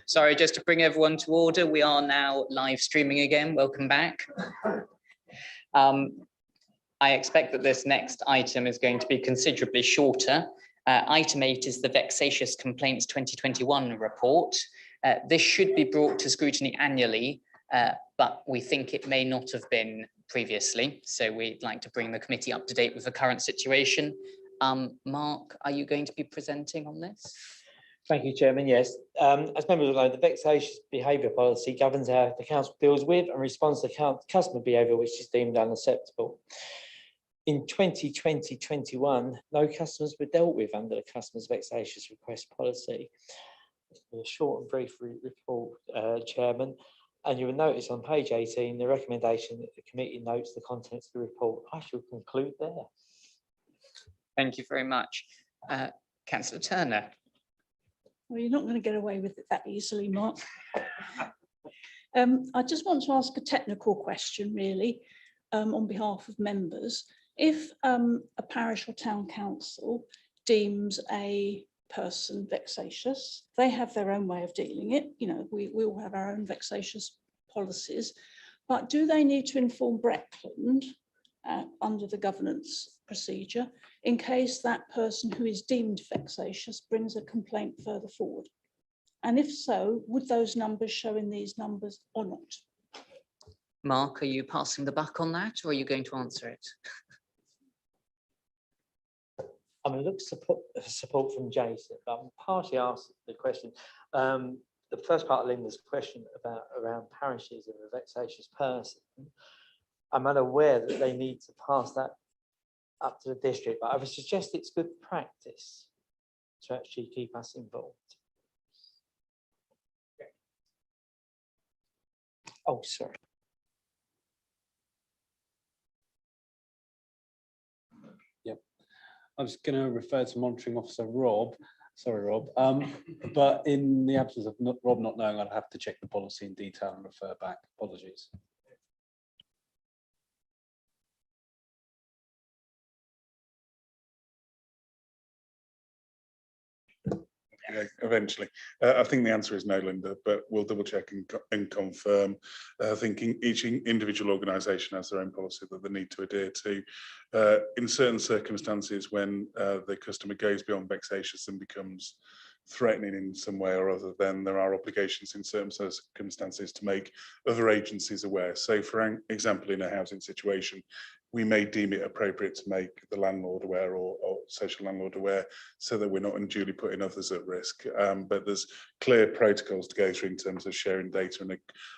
Sorry, just to bring everyone to order, we are now live streaming again. Welcome back. I expect that this next item is going to be considerably shorter. Item 8 is the Vexatious Complaints 2021 report. This should be brought to scrutiny annually, but we think it may not have been previously. So we'd like to bring the committee up to date with the current situation. Mark, are you going to be presenting on this? Thank you, Chairman. Yes, as members will know, the vexatious behaviour policy governs how the council deals with and responds to customer behaviour which is deemed unacceptable. In 2020-21, no customers were dealt with under the customer's vexatious request policy. A short and brief report, Chairman, and you will notice on page 18 the recommendation that the committee notes the contents of the report. I shall conclude there. Thank you very much. Councillor Turner. Well, you're not going to get away with it that easily, Mark. I just want to ask a technical question, really, on behalf of members. If a parish or town council deems a person vexatious, they have their own way of dealing it. You know, we all have our own vexatious policies, but do they need to inform Breckland under the governance procedure in case that person who is deemed vexatious brings a complaint further forward? And if so, would those numbers show in these numbers or not? Mark, are you passing the buck on that, or are you going to answer it? I'm going to look for support from Jason, but I'm partially asked the question. The first part of Linda's question around parishes of a vexatious person, I'm unaware that they need to pass that up to the district, but I would suggest it's good practice to actually keep us involved. Oh, sorry. Yep. I was going to refer to Monitoring Officer Rob. Sorry, Rob. But in the absence of Rob not knowing, I'd have to check the policy in detail and refer back. Apologies. Yeah, eventually. I think the answer is no, Linda, but we'll double check and confirm. I think each individual organisation has their own policy that they need to adhere to. In certain circumstances, when the customer goes beyond vexatious and becomes threatening in some way or other, then there are obligations in certain circumstances to make other agencies aware. So, for example, in a housing situation, we may deem it appropriate to make the landlord aware or social landlord aware so that we're not unduly putting others at risk. But there's clear protocols to go through in terms of sharing data and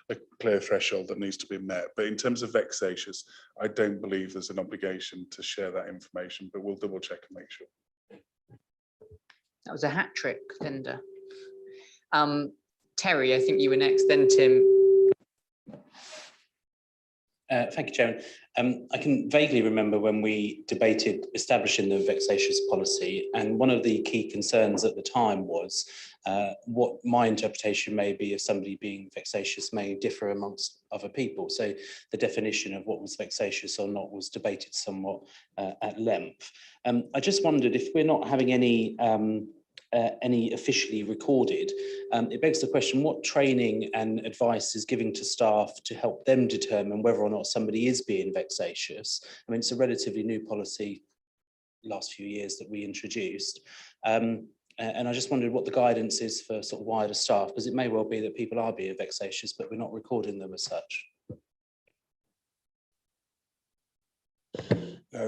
a clear threshold that needs to be met. But in terms of vexatious, I don't believe there's an obligation to share that information, but we'll double check and make sure. That was a hat trick, Linda. Terry, I think you were next, then Tim. Thank you, Chairman. I can vaguely remember when we debated establishing the vexatious policy, and one of the key concerns at the time was what my interpretation may be of somebody being vexatious may differ amongst other people. So the definition of what was vexatious or not was debated somewhat at length. I just wondered if we're not having any officially recorded, it begs the question, what training and advice is giving to staff to help them determine whether or not somebody is being vexatious? I mean, it's a relatively new policy last few years that we introduced. And I just wondered what the guidance is for sort of wider staff, because it may well be that people are being vexatious, but we're not recording them as such.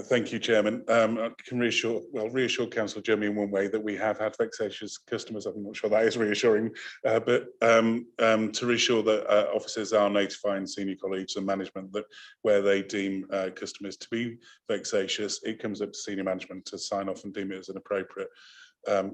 Thank you, Chairman. I can reassure Councillor Jeremy in one way that we have had vexatious customers. I'm not sure that is reassuring, but to reassure that officers are notifying senior colleagues and management that where they deem customers to be vexatious, it comes up to senior management to sign off and deem it as an appropriate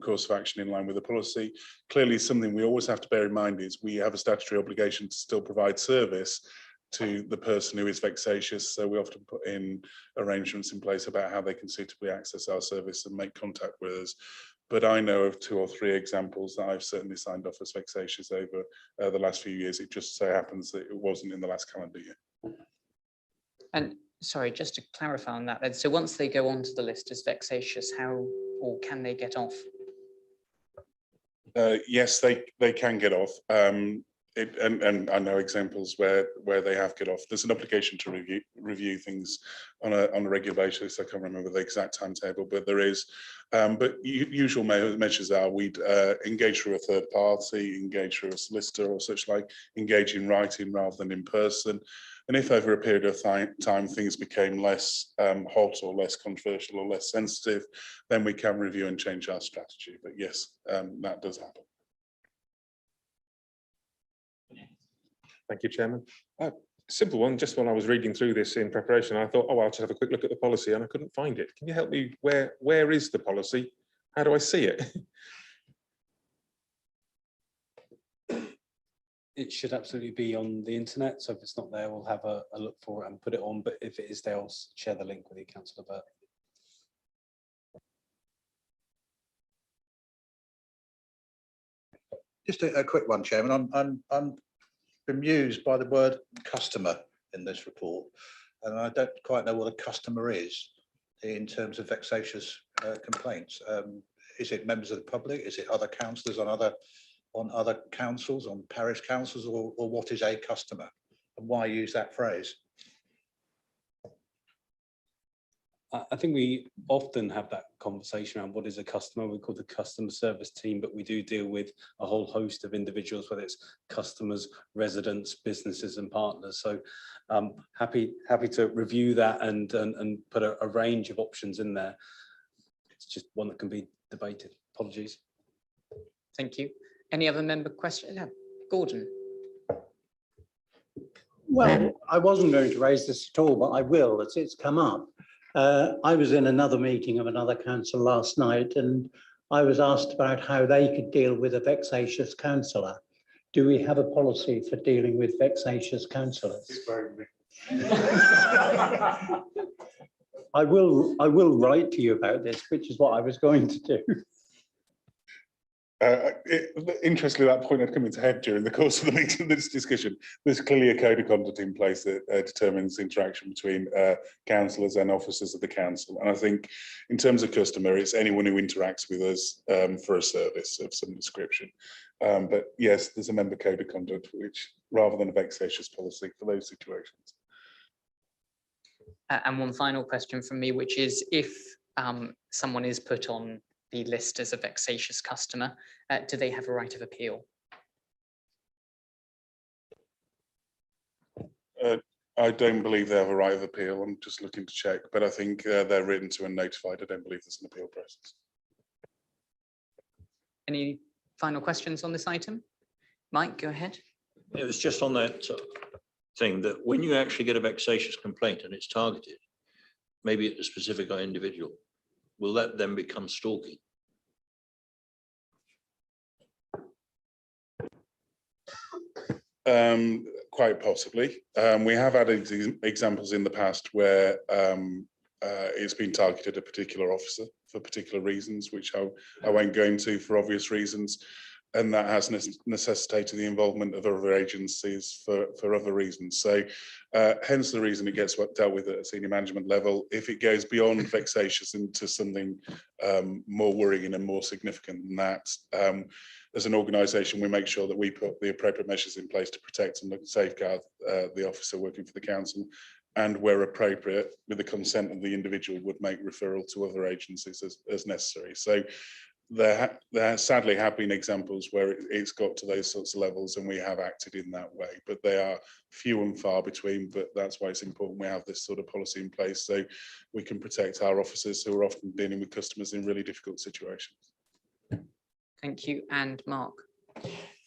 course of action in line with the policy. Clearly, something we always have to bear in mind is we have a statutory obligation to still provide service to the person who is vexatious, so we often put in arrangements in place about how they can suitably access our service and make contact with us. But I know of 2 or 3 examples that I've certainly signed off as vexatious over the last few years. It just so happens that it wasn't in the last calendar year. And sorry, just to clarify on that then, so once they go onto the list as vexatious, how or can they get off? Yes, they can get off. And I know examples where they have get off. There's an obligation to review things on a regular basis. I can't remember the exact timetable, but there is. But usual measures are we'd engage through a third party, engage through a solicitor or such like, engage in writing rather than in person. And if over a period of time things became less hot or less controversial or less sensitive, then we can review and change our strategy. But yes, that does happen. Thank you, Chairman. Simple one, just when I was reading through this in preparation, I thought, oh, I'll just have a quick look at the policy and I couldn't find it. Can you help me? Where is the policy? How do I see it? It should absolutely be on the internet. So if it's not there, we'll have a look for it and put it on. But if it is there, I'll share the link with you, Councillor Burt. Just a quick one, Chairman. I'm bemused by the word customer in this report, and I don't quite know what a customer is in terms of vexatious complaints. Is it members of the public? Is it other councillors on other councils, on parish councils, or what is a customer, and why use that phrase? I think we often have that conversation around what is a customer. We call the customer service team, but we do deal with a whole host of individuals, whether it's customers, residents, businesses and partners. So happy to review that and put a range of options in there. It's just one that can be debated. Apologies. Thank you. Any other member question? Yeah, Gordon. Well, I wasn't going to raise this at all, but I will, as it's come up. I was in another meeting of another council last night, and I was asked about how they could deal with a vexatious councillor. Do we have a policy for dealing with vexatious councillors? I will write to you about this, which is what I was going to do. Interestingly, that point had come into head during the course of the meeting, this discussion. There's clearly a code of conduct in place that determines interaction between councillors and officers of the council. And I think in terms of customer, it's anyone who interacts with us for a service of some description. But yes, there's a member code of conduct, which rather than a vexatious policy for those situations. And one final question from me, which is if someone is put on the list as a vexatious customer, do they have a right of appeal? I don't believe they have a right of appeal. I'm just looking to check, but I think they're written to and notified. I don't believe there's an appeal process. Any final questions on this item? Mike, go ahead. It was just on that thing that when you actually get a vexatious complaint and it's targeted, maybe at a specific individual, will that then become stalking? Quite possibly. We have had examples in the past where it's been targeted at a particular officer for particular reasons, which I won't go into for obvious reasons. And that has necessitated the involvement of other agencies for other reasons. So hence the reason it gets dealt with at a senior management level. If it goes beyond vexatious into something more worrying and more significant than that, as an organisation, we make sure that we put the appropriate measures in place to protect and safeguard the officer working for the council, and where appropriate, with the consent of the individual, would make referral to other agencies as necessary. So there sadly have been examples where it's got to those sorts of levels and we have acted in that way, but they are few and far between. But that's why it's important we have this sort of policy in place so we can protect our officers who are often dealing with customers in really difficult situations. Thank you. And Mark.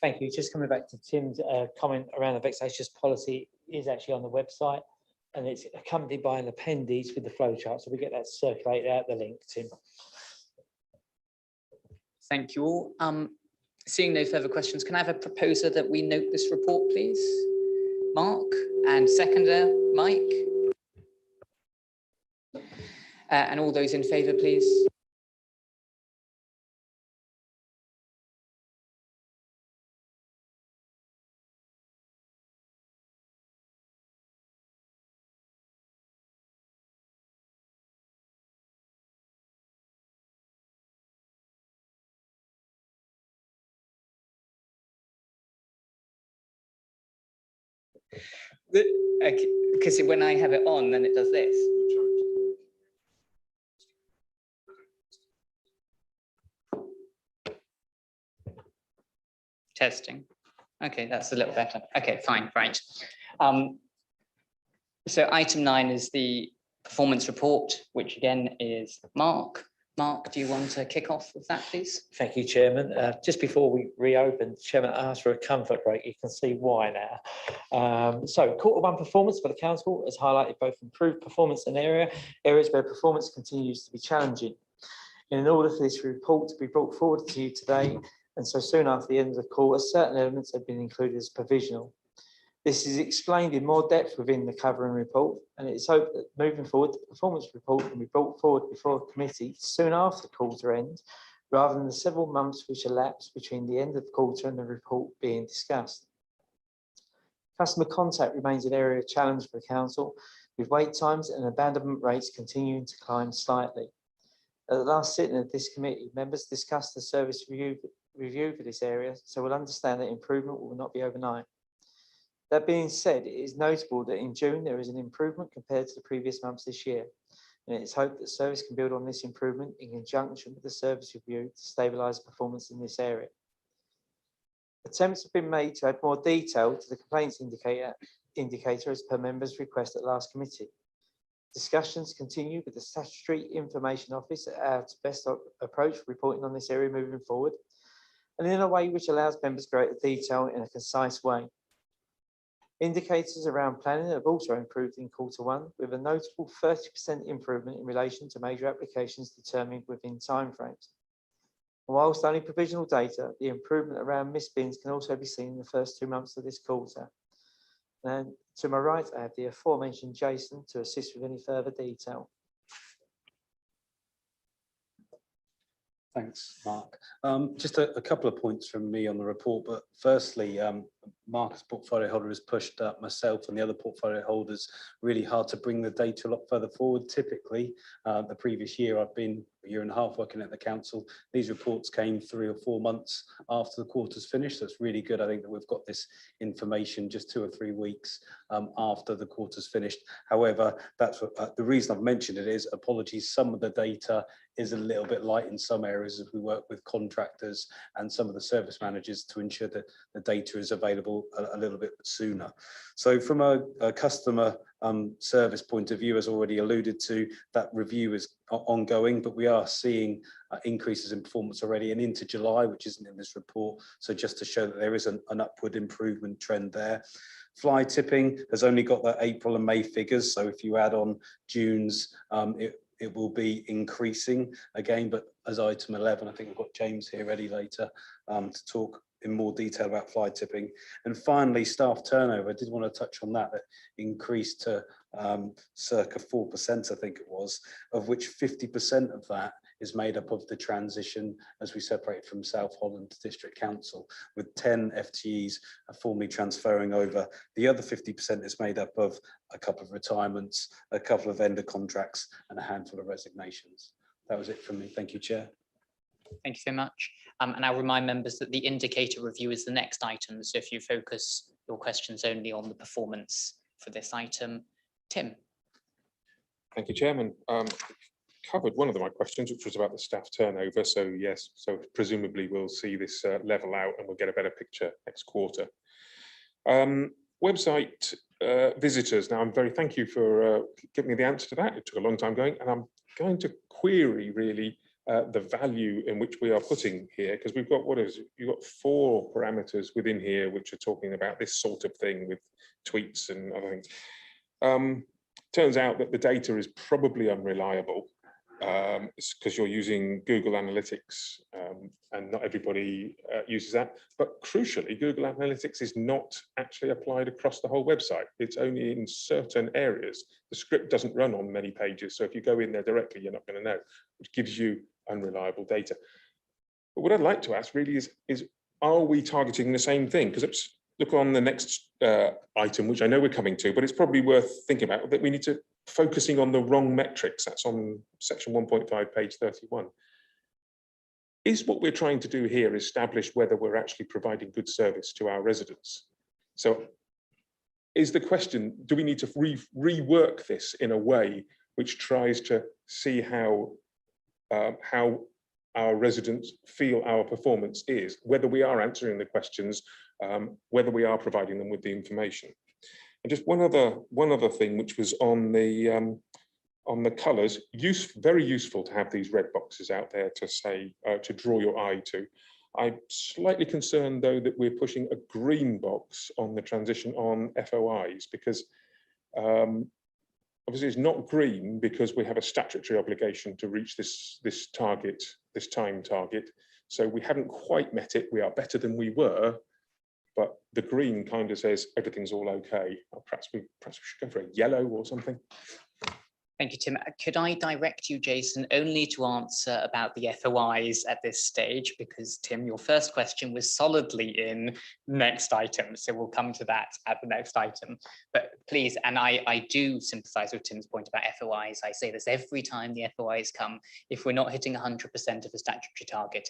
Thank you. Just coming back to Tim's comment around the vexatious policy, is actually on the website and it's accompanied by an appendix with the flowchart. So we get that circulated out the link, Tim. Thank you all. Seeing no further questions, can I have a proposer that we note this report, please? Mark, and seconder, Mike. And all those in favour, please. Because when I have it on, then it does this. Testing. Okay, that's a little better. Okay, fine, right. So item 9 is the performance report, which again is Mark. Mark, do you want to kick off with that, please? Thank you, Chairman. Just before we reopen, Chairman asked for a comfort break. You can see why now. So Q1 performance for the council has highlighted both improved performance in areas where performance continues to be challenging. In order for this report to be brought forward to you today, and so soon after the end of the quarter, certain elements have been included as provisional. This is explained in more depth within the covering report, and it's hoped that moving forward, the performance report can be brought forward before a committee soon after the quarter end, rather than the several months which elapse between the end of the quarter and the report being discussed. Customer contact remains an area of challenge for the council, with wait times and abandonment rates continuing to climb slightly. At the last sitting of this committee, members discussed the service review for this area, so we'll understand that improvement will not be overnight. That being said, it is notable that in June there is an improvement compared to the previous months this year, and it is hoped that service can build on this improvement in conjunction with the service review to stabilise performance in this area. Attempts have been made to add more detail to the complaints indicator as per members' request at last committee. Discussions continue with the Statutory Information Office at how to best approach reporting on this area moving forward, and in a way which allows members greater detail in a concise way. Indicators around planning have also improved in Q1, with a notable 30% improvement in relation to major applications determined within timeframes. Whilst only provisional data, the improvement around missed bins can also be seen in the first 2 months of this quarter. And to my right, I have the aforementioned Jason to assist with any further detail. Thanks, Mark. Just a couple of points from me on the report, but firstly, Mark as portfolio holder has pushed myself and the other portfolio holders really hard to bring the data a lot further forward. Typically, the previous year, I've been a year and a half working at the council. These reports came 3 or 4 months after the quarter's finished, so it's really good. I think that we've got this information just 2 or 3 weeks after the quarter's finished. However, that's what, the reason I've mentioned it is, apologies, some of the data is a little bit light in some areas as we work with contractors and some of the service managers to ensure that the data is available a little bit sooner. So from a customer service point of view, as already alluded to, that review is ongoing, but we are seeing increases in performance already and into July, which isn't in this report. So just to show that there is an upward improvement trend there. Fly tipping has only got the April and May figures. So if you add on June's, it will be increasing again, but as item 11, I think we've got James here ready later to talk in more detail about fly tipping. And finally, staff turnover, I did want to touch on that. That increased to circa 4%, I think it was, of which 50% of that is made up of the transition as we separate from South Holland District Council, with 10 FTEs formally transferring over. The other 50% is made up of a couple of retirements, a couple of vendor contracts, and a handful of resignations. That was it from me. Thank you, Chair. Thank you so much. And I'll remind members that the indicator review is the next item. So if you focus your questions only on the performance for this item. Tim. Thank you, Chairman. Covered one of my questions, which was about the staff turnover. So yes, so presumably we'll see this level out and we'll get a better picture next quarter. Website visitors. Now, I'm very thank you for giving me the answer to that. It took a long time going, and I'm going to query really the value in which we are putting here, because we've got, you've got 4 parameters within here which are talking about this sort of thing with tweets and other things. Turns out that the data is probably unreliable because you're using Google Analytics and not everybody uses that. But crucially, Google Analytics is not actually applied across the whole website. It's only in certain areas. The script doesn't run on many pages. So if you go in there directly, you're not going to know, which gives you unreliable data. But what I'd like to ask really is are we targeting the same thing? Because it's, look on the next item, which I know we're coming to, but it's probably worth thinking about that we need to focusing on the wrong metrics. That's on section 1.5, page 31. Is what we're trying to do here establish whether we're actually providing good service to our residents? So is the question, do we need to rework this in a way which tries to see how our residents feel our performance is, whether we are answering the questions, whether we are providing them with the information. And just one other thing, which was on the colours, very useful to have these red boxes out there to say, to draw your eye to. I'm slightly concerned though that we're pushing a green box on the transition on FOIs, because obviously it's not green because we have a statutory obligation to reach this target, this time target. So we haven't quite met it. We are better than we were, but the green kind of says everything's all okay. Perhaps we should go for a yellow or something. Thank you, Tim. Could I direct you, Jason, only to answer about the FOIs at this stage, because Tim, your first question was solidly in next item. So we'll come to that at the next item. But please, and I do sympathise with Tim's point about FOIs. I say this every time the FOIs come. If we're not hitting 100% of the statutory target,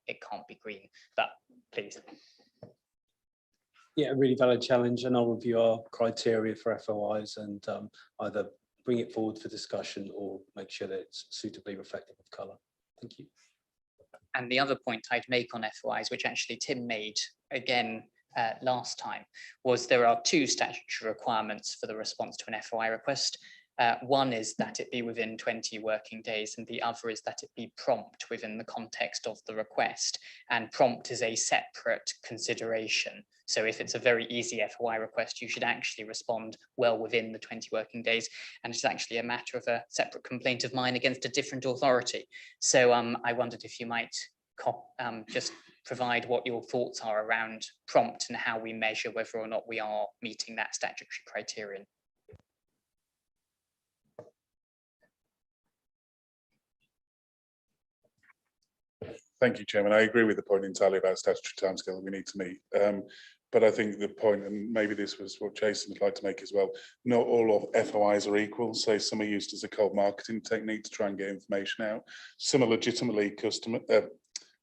it can't be green. But please. Yeah, a really valid challenge, and I'll review our criteria for FOIs and either bring it forward for discussion or make sure that it's suitably reflective of colour. Thank you. And the other point I'd make on FOIs, which actually Tim made again last time, was there are two statutory requirements for the response to an FOI request. One is that it be within 20 working days, and the other is that it be prompt within the context of the request. And prompt is a separate consideration. So if it's a very easy FOI request, you should actually respond well within the 20 working days. And it's actually a matter of a separate complaint of mine against a different authority. So I wondered if you might just provide what your thoughts are around prompt and how we measure whether or not we are meeting that statutory criterion. Thank you, Chairman. I agree with the point entirely about statutory timescale that we need to meet. But I think the point, and maybe this was what Jason would like to make as well, not all of FOIs are equal. So some are used as a cold marketing technique to try and get information out. Some are legitimately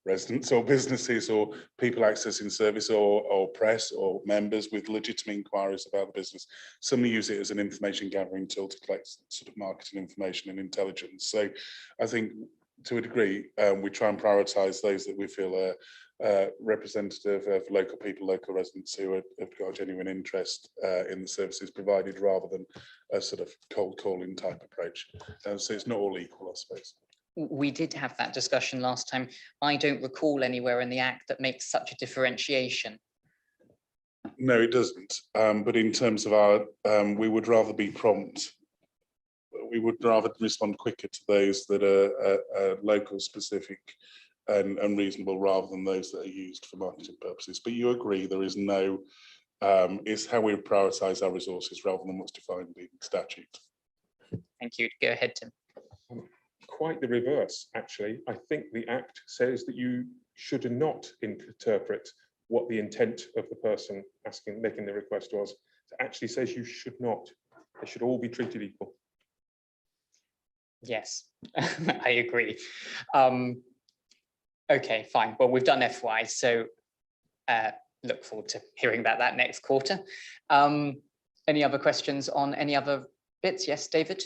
residents or businesses or people accessing service or press or members with legitimate inquiries about the business. Some use it as an information gathering tool to collect sort of marketing information and intelligence. So I think to a degree, we try and prioritise those that we feel are representative of local people, local residents who have got a genuine interest in the services provided, rather than a sort of cold calling type approach. So it's not all equal, I suppose. We did have that discussion last time. I don't recall anywhere in the Act that makes such a differentiation. No, it doesn't. But in terms of our, we would rather be prompt. We would rather respond quicker to those that are local specific and reasonable, rather than those that are used for marketing purposes. But you agree there is no, it's how we prioritise our resources rather than what's defined in statute. Thank you. Go ahead, Tim. Quite the reverse, actually. I think the Act says that you should not interpret what the intent of the person making the request was. It actually says you should not. They should all be treated equal. Yes, I agree. Okay, fine. Well, we've done FY, so look forward to hearing about that next quarter. Any other questions on any other bits? Yes, David?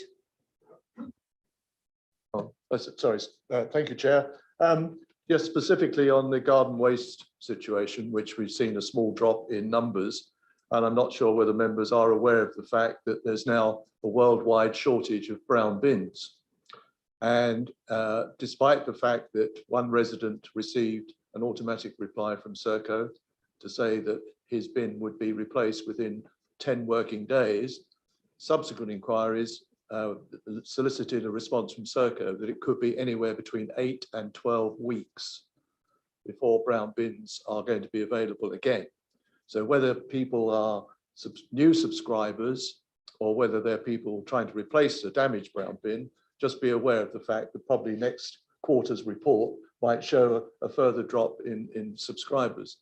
Sorry, thank you, Chair. Yes, specifically on the garden waste situation, which we've seen a small drop in numbers, and I'm not sure whether members are aware of the fact that there's now a worldwide shortage of brown bins. And despite the fact that one resident received an automatic reply from Serco to say that his bin would be replaced within 10 working days, subsequent inquiries solicited a response from Serco that it could be anywhere between 8 and 12 weeks before brown bins are going to be available again. So whether people are new subscribers or whether they're people trying to replace a damaged brown bin, just be aware of the fact that probably next quarter's report might show a further drop in subscribers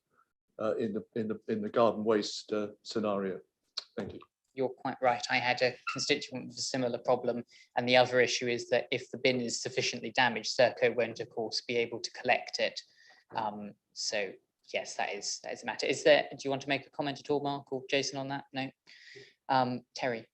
in the garden waste scenario. Thank you. You're quite right. I had a constituent with a similar problem. And the other issue is that if the bin is sufficiently damaged, Serco won't, of course, be able to collect it. So Yes, that is a matter. Is there, do you want to make a comment at all, Mark or Jason, on that? No? Terry?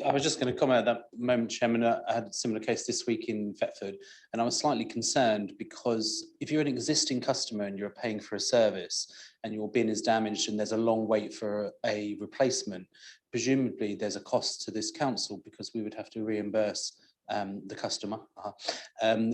I was just going to comment at that moment, Chairman. I had a similar case this week in Thetford, and I was slightly concerned because if you're an existing customer and you're paying for a service and your bin is damaged and there's a long wait for a replacement, presumably there's a cost to this council because we would have to reimburse the customer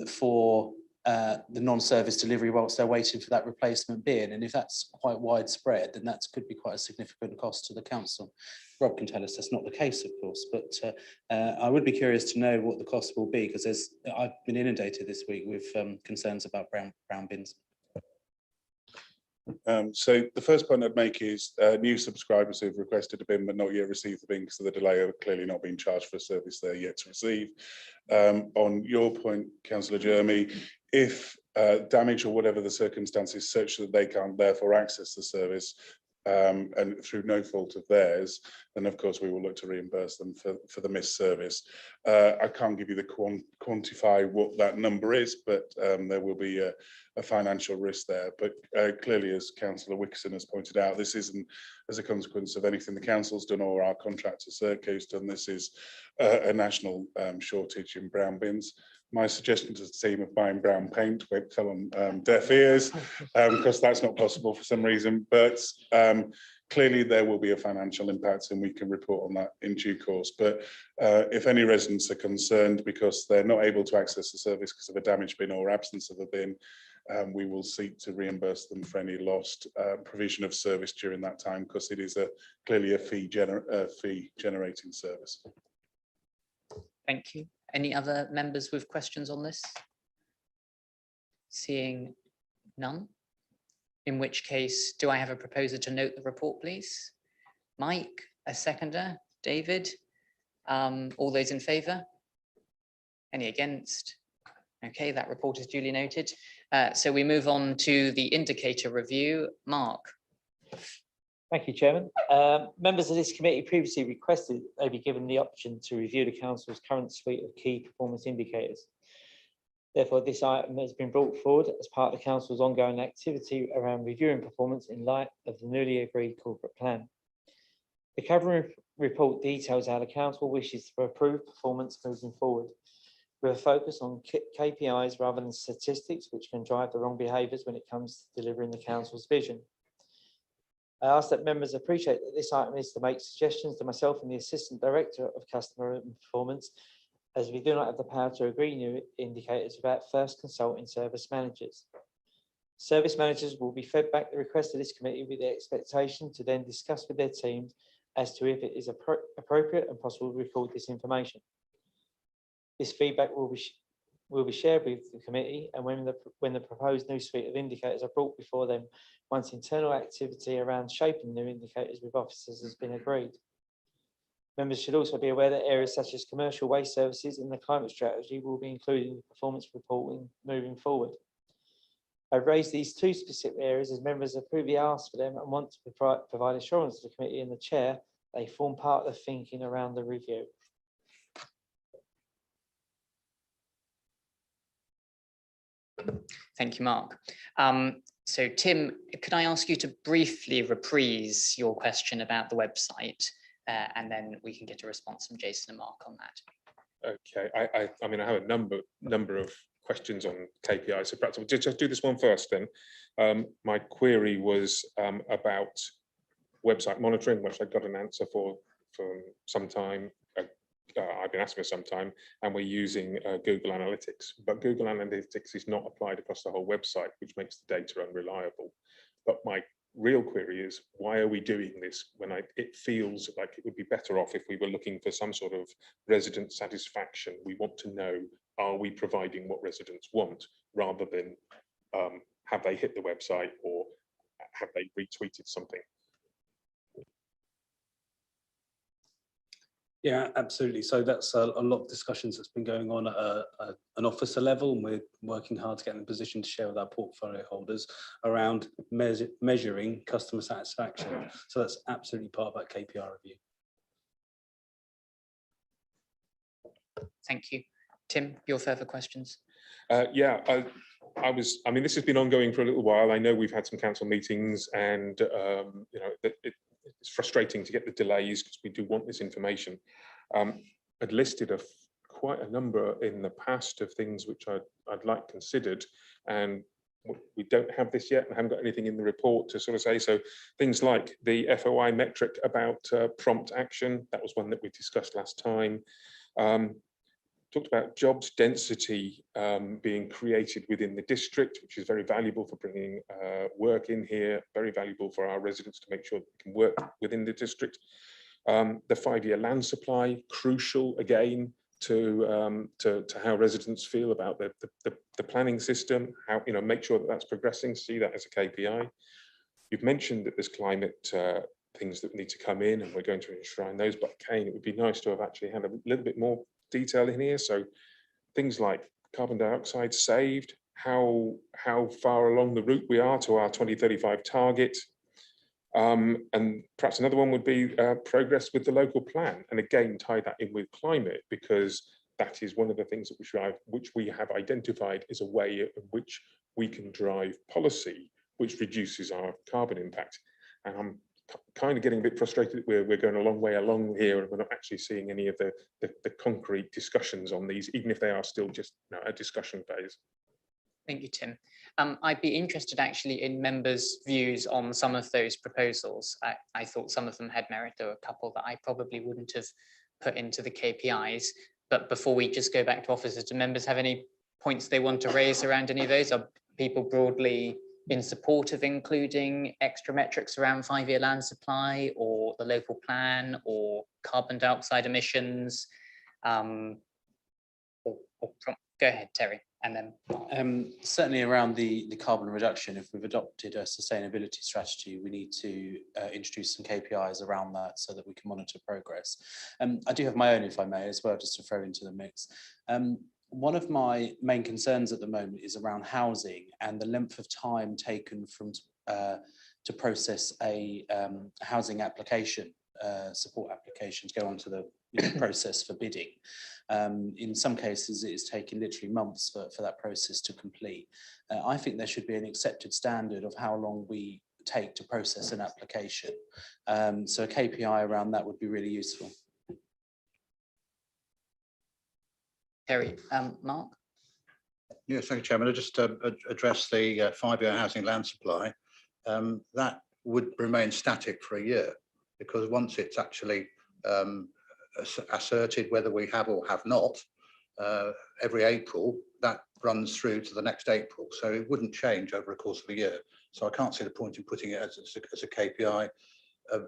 for the non-service delivery whilst they're waiting for that replacement bin. And if that's quite widespread, then that could be quite a significant cost to the council. Rob can tell us that's not the case, of course, but I would be curious to know what the cost will be, because I've been inundated this week with concerns about brown bins. So the first point I'd make is new subscribers who've requested a bin but not yet received the bin because of the delay are clearly not being charged for a service they're yet to receive. On your point, Councillor Jeremy, if damage or whatever the circumstances such that they can't therefore access the service, and through no fault of theirs, then of course we will look to reimburse them for the missed service. I can't give you the quantify what that number is, but there will be a financial risk there. But clearly, as Councillor Wickerson has pointed out, this isn't as a consequence of anything the council's done or our contractor Serco's done. This is a national shortage in brown bins. My suggestion to the team of buying brown paint fell on deaf ears because that's not possible for some reason. But clearly there will be a financial impact and we can report on that in due course. But if any residents are concerned because they're not able to access the service because of a damaged bin or absence of a bin, we will seek to reimburse them for any lost provision of service during that time, because it is clearly a fee generating service. Thank you. Any other members with questions on this? Seeing none, in which case, do I have a proposer to note the report, please? Mike, a seconder, David, all those in favour? Any against? Okay, that report is duly noted. So we move on to the indicator review. Mark. Thank you, Chairman. Members of this committee previously requested they be given the option to review the council's current suite of key performance indicators. Therefore, this item has been brought forward as part of the council's ongoing activity around reviewing performance in light of the newly agreed corporate plan. The covering report details how the council wishes to improve performance moving forward, with a focus on KPIs rather than statistics, which can drive the wrong behaviours when it comes to delivering the council's vision. I ask that members appreciate that this item is to make suggestions to myself and the Assistant Director of Customer and Performance, as we do not have the power to agree new indicators without first consulting service managers. Service managers will be fed back the request of this committee with the expectation to then discuss with their teams as to if it is appropriate and possible to record this information. This feedback will be shared with the committee, and when the proposed new suite of indicators are brought before them, once internal activity around shaping new indicators with officers has been agreed. Members should also be aware that areas such as commercial waste services and the climate strategy will be included in the performance reporting moving forward. I've raised these two specific areas as members have previously asked for them and want to provide assurance to the committee and the chair they form part of the thinking around the review. Thank you, Mark. So Tim, could I ask you to briefly reprise your question about the website, and then we can get a response from Jason and Mark on that. Okay, I mean, I have a number of questions on KPIs, so perhaps I'll just do this one first then. My query was about website monitoring, which I got an answer for some time. I've been asking for some time, and we're using Google Analytics, but Google Analytics is not applied across the whole website, which makes the data unreliable. But my real query is, why are we doing this when it feels like it would be better off if we were looking for some sort of resident satisfaction? We want to know, are we providing what residents want, rather than have they hit the website or have they retweeted something? Yeah, absolutely. So that's a lot of discussions that's been going on at an officer level, and we're working hard to get in a position to share with our portfolio holders around measuring customer satisfaction. So that's absolutely part of that KPI review. Thank you. Tim, your further questions? Yeah, I mean, this has been ongoing for a little while. I know we've had some council meetings and, you know, it's frustrating to get the delays because we do want this information. I'd listed quite a number in the past of things which I'd like considered, and we don't have this yet and haven't got anything in the report to sort of say. So things like the FOI metric about prompt action, that was one that we discussed last time. Talked about jobs density being created within the district, which is very valuable for bringing work in here, very valuable for our residents to make sure that we can work within the district. The 5-year land supply, crucial again to how residents feel about the planning system, how, you know, make sure that that's progressing, see that as a KPI. You've mentioned that there's climate things that need to come in and we're going to enshrine those, but Kane, it would be nice to have actually had a little bit more detail in here. So things like carbon dioxide saved, how far along the route we are to our 2035 target. And perhaps another one would be progress with the local plan, and again tie that in with climate, because that is one of the things that which we have identified as a way in which we can drive policy which reduces our carbon impact. And I'm kind of getting a bit frustrated that we're going a long way along here and we're not actually seeing any of the concrete discussions on these, even if they are still just, you know, a discussion phase. Thank you, Tim. I'd be interested actually in members' views on some of those proposals. I thought some of them had merit. There were a couple that I probably wouldn't have put into the KPIs. But before we just go back to officers, do members have any points they want to raise around any of those? Are people broadly in support of including extra metrics around 5-year land supply or the local plan or carbon dioxide emissions? Go ahead, Terry, and then certainly around the carbon reduction, if we've adopted a sustainability strategy, we need to introduce some KPIs around that so that we can monitor progress. I do have my own, if I may, as well, just to throw into the mix. One of my main concerns at the moment is around housing and the length of time taken from to process a housing application, support applications, go on to the process for bidding. In some cases, it is taking literally months for that process to complete. I think there should be an accepted standard of how long we take to process an application. So a KPI around that would be really useful. Terry, Mark? Yes, thank you, Chairman. I just address the 5-year housing land supply. That would remain static for a year, because once it's actually asserted whether we have or have not, every April, that runs through to the next April. So it wouldn't change over the course of a year. So I can't see the point in putting it as a KPI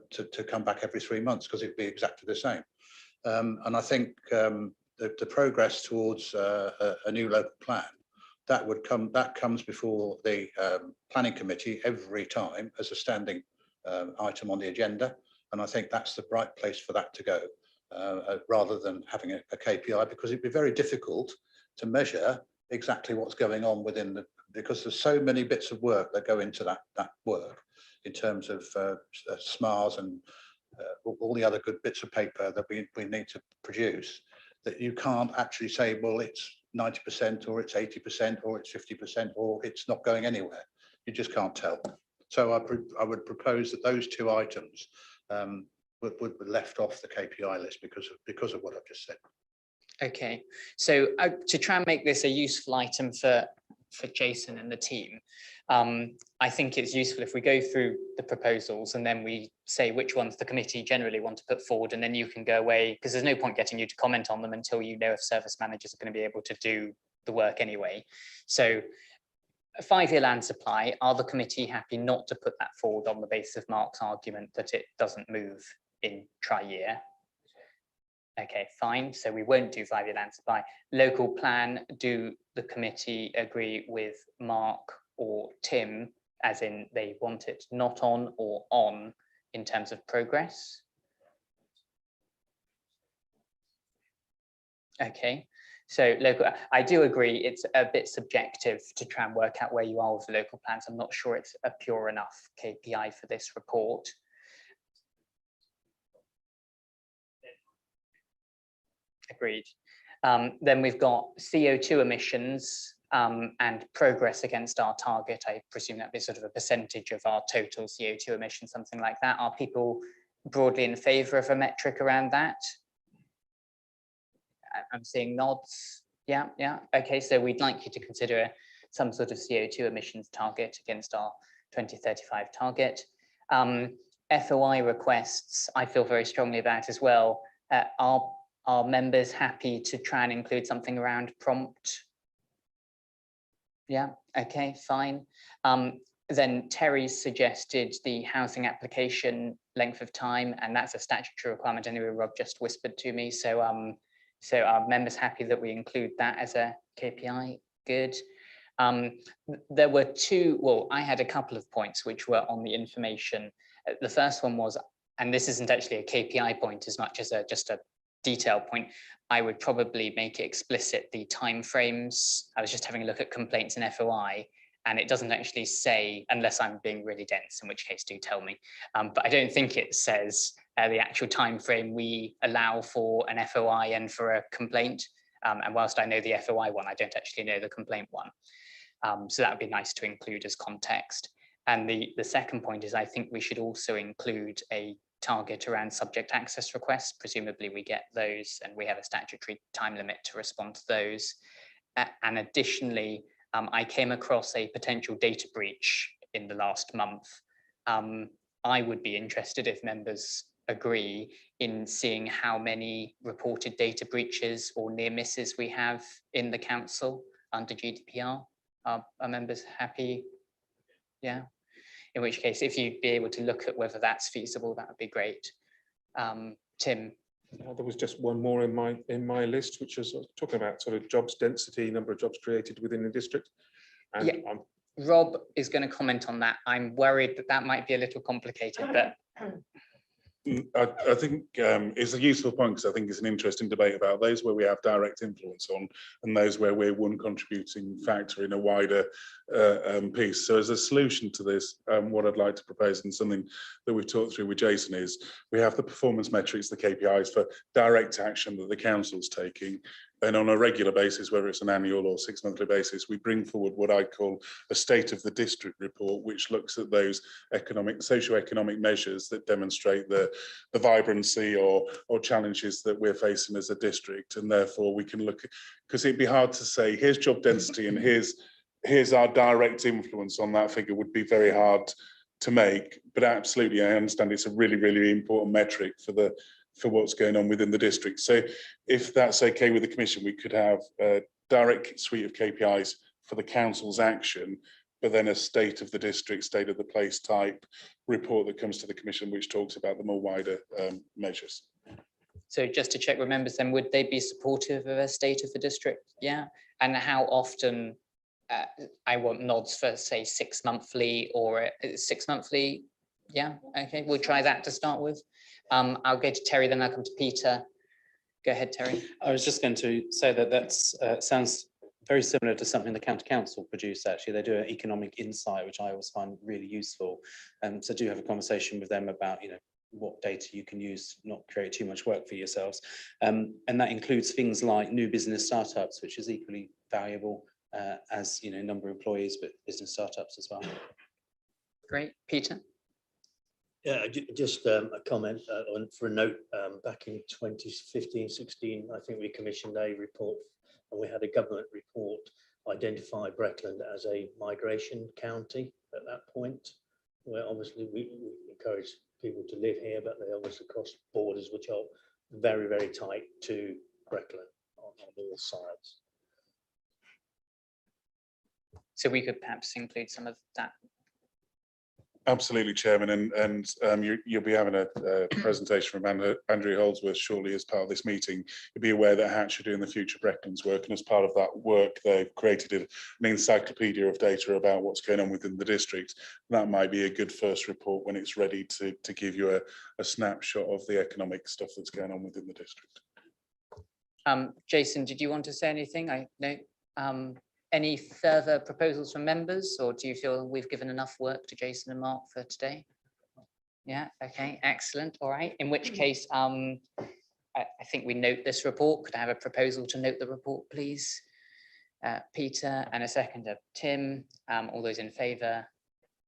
to come back every 3 months, because it'd be exactly the same. And I think the progress towards a new local plan, that comes before the planning committee every time as a standing item on the agenda. And I think that's the right place for that to go, rather than having a KPI, because it'd be very difficult to measure exactly what's going on within because there's so many bits of work that go into that work in terms of SMARs and all the other good bits of paper that we need to produce, that you can't actually say, well, it's 90% or it's 80% or it's 50% or it's not going anywhere. You just can't tell. So I would propose that those 2 items would be left off the KPI list because of what I've just said. Okay, so to try and make this a useful item for Jason and the team, I think it's useful if we go through the proposals and then we say which ones the committee generally want to put forward, and then you can go away, because there's no point getting you to comment on them until you know if service managers are going to be able to do the work anyway. So a 5-year land supply, are the committee happy not to put that forward on the basis of Mark's argument that it doesn't move in tri-year? Okay, fine. So we won't do 5-year land supply. Local plan, do the committee agree with Mark or Tim, as in they want it not on or on in terms of progress? Okay, so local, I do agree it's a bit subjective to try and work out where you are with the local plans. I'm not sure it's a pure enough KPI for this report. Agreed. Then we've got CO2 emissions. and progress against our target. I presume that'd be sort of a percentage of our total CO2 emissions, something like that. Are people broadly in favour of a metric around that? I'm seeing nods. Yeah, yeah. Okay, so we'd like you to consider some sort of CO2 emissions target against our 2035 target. FOI requests, I feel very strongly about as well. Are members happy to try and include something around prompt? Yeah, okay, fine. Then Terry suggested the housing application length of time, and that's a statutory requirement anyway, Rob just whispered to me. So are members happy that we include that as a KPI? Good. There were two, well, I had a couple of points which were on the information. The first one was, and this isn't actually a KPI point as much as just a detail point, I would probably make it explicit the timeframes. I was just having a look at complaints in FOI, and it doesn't actually say, unless I'm being really dense, in which case do tell me. But I don't think it says the actual time frame we allow for an FOI and for a complaint. And whilst I know the FOI one, I don't actually know the complaint one. So that would be nice to include as context. And the second point is I think we should also include a target around subject access requests. Presumably we get those and we have a statutory time limit to respond to those. And additionally, I came across a potential data breach in the last month. I would be interested, if members agree, in seeing how many reported data breaches or near misses we have in the council under GDPR. Are members happy? Yeah. In which case, if you'd be able to look at whether that's feasible, that would be great. Tim. There was just one more in my list, which was talking about sort of jobs density, number of jobs created within the district. And yeah. Rob is going to comment on that. I'm worried that that might be a little complicated, but I think it's a useful point, because I think it's an interesting debate about those where we have direct influence on and those where we're one contributing factor in a wider piece. So as a solution to this, what I'd like to propose, and something that we've talked through with Jason, is we have the performance metrics, the KPIs for direct action that the council's taking. And on a regular basis, whether it's an annual or 6-monthly basis, we bring forward what I call a state of the district report, which looks at those socio-economic measures that demonstrate the vibrancy or challenges that we're facing as a district. And therefore we can look at, because it'd be hard to say, here's job density and here's our direct influence on that figure, would be very hard to make. But absolutely, I understand it's a really, really important metric for what's going on within the district. So if that's okay with the commission, we could have a direct suite of KPIs for the council's action, but then a state of the district, state of the place type report that comes to the commission, which talks about the more wider measures. So just to check with members then, would they be supportive of a state of the district? Yeah. And how often, I want nods for say 6 monthly or 6 monthly. Yeah, okay, we'll try that to start with. I'll go to Terry, then I'll come to Peter. Go ahead, Terry. I was just going to say that that's sounds very similar to something the county council produce. Actually, they do an economic insight, which I always find really useful. So do have a conversation with them about, you know, what data you can use, not create too much work for yourselves. And that includes things like new business startups, which is equally valuable as, you know, number of employees, but business startups as well. Great, Peter. Yeah, just a comment for a note. Back in 2015-16, I think we commissioned a report, and we had a government report identify Breckland as a migration county at that point, where obviously we encourage people to live here, but they obviously cross borders which are very, very tight to Breckland on all sides. So we could perhaps include some of that. Absolutely, Chairman, and you'll be having a presentation from Andrew Holdsworth shortly as part of this meeting. You'll be aware that Hatch are doing the Future Breckland's work, and as part of that work, they've created an encyclopedia of data about what's going on within the district. That might be a good first report when it's ready to give you a snapshot of the economic stuff that's going on within the district. Jason, did you want to say anything? No. Any further proposals from members, or do you feel we've given enough work to Jason and Mark for today? Yeah, okay, excellent. All right, in which case, I think we note this report. Could I have a proposal to note the report, please? Peter, and a seconder, Tim. All those in favour?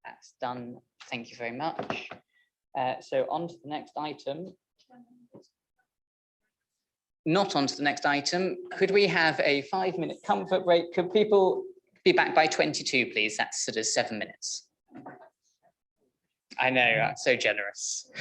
That's done. Thank you very much. So on to the next item. Not on to the next item. Could we have a 5-minute comfort break? Could people be back by 22, please? That's sort of 7 minutes. I know, that's so generous.